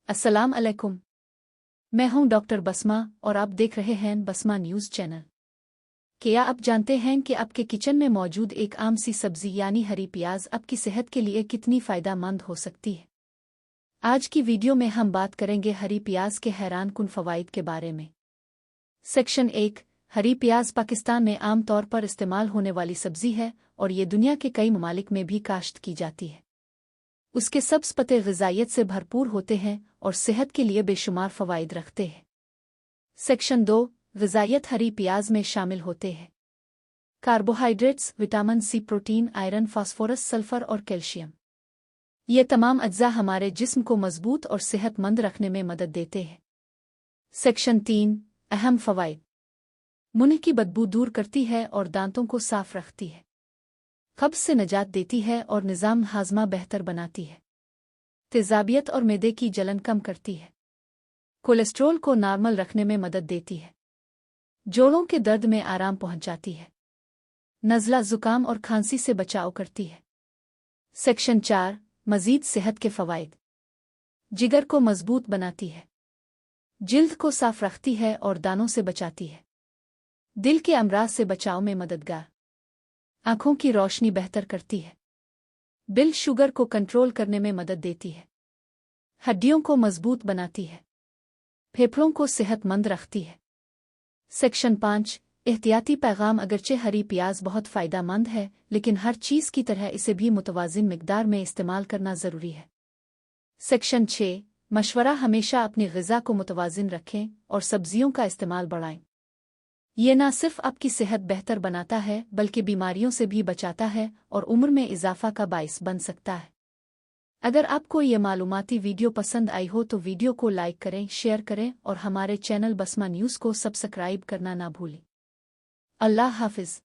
अस्सलाम अलैकुम। मैं हूं डॉक्टर बसमा और आप देख रहे हैं बसमा न्यूज़ चैनल। क्या आप जानते हैं कि आपके किचन में मौजूद एक आम सी सब्जी यानी हरी प्याज आपकी सेहत के लिए कितनी फ़ायदेमंद हो सकती है? आज की वीडियो में हम बात करेंगे हरी प्याज के हैरानकुन फ़वाइद के बारे में। सेक्शन 1। हरी प्याज पाकिस्तान में आम तौर पर इस्तेमाल होने वाली सब्जी है और ये दुनिया के कई ममालिक में भी काश्त की जाती है। उसके सब्ज़ पत्ते ग़िज़ाइयत से भरपूर होते हैं और सेहत के लिए बेशुमार फ़वाइद रखते हैं। सेक्शन 2। ग़िज़ाइयत हरी प्याज में शामिल होते हैं carbohydrates, vitamin C, protein, iron, phosphorus, sulphur और कैल्शियम। ये तमाम अज्जा हमारे जिस्म को मज़बूत और सेहतमंद रखने में मदद देते हैं। सेक्शन 3। अहम फ़वाइद। मुंह की बदबू दूर करती है और दांतों को साफ़ रखती है। कब्ज़ से निजात देती है और निज़ाम हाज़मा बेहतर बनाती है। तेज़ाबियत और मैदे की जलन कम करती है। कोलेस्ट्रॉल को नॉर्मल रखने में मदद देती है। जोड़ों के दर्द में आराम पहुंचाती है। नज़ला, ज़ुकाम और खांसी से बचाव करती है। सेक्शन 4। मज़ीद सेहत के फ़वाइद। जिगर को मज़बूत बनाती है। जिल्द को साफ़ रखती है और दानों से बचाती है। दिल के अमराज से बचाव में मददगार। आँखों की रोशनी बेहतर करती है। ब्लड शुगर को कंट्रोल करने में मदद देती है। हड्डियों को मज़बूत बनाती है। फेफड़ों को सेहतमंद रखती है। सेक्शन 5। एहतियाती पैगाम। अगरचे हरी प्याज बहुत फ़ायदेमंद है, लेकिन हर चीज़ की तरह इसे भी मुतवाज़िन मिक़दार में इस्तेमाल करना ज़रूरी है। सेक्शन 6। मशवरा। हमेशा अपनी ग़िज़ा को मुतवाज़िन रखें और सब्ज़ियों का इस्तेमाल बढ़ाएं। ये न सिर्फ आपकी सेहत बेहतर बनाता है बल्कि बीमारियों से भी बचाता है और उम्र में इजाफा का बाइस बन सकता है। अगर आपको ये मालूमाती वीडियो पसंद आई हो तो वीडियो को लाइक करें, शेयर करें और हमारे चैनल बसमा न्यूज़ को सब्सक्राइब करना ना भूलें। अल्लाह हाफ़िज़।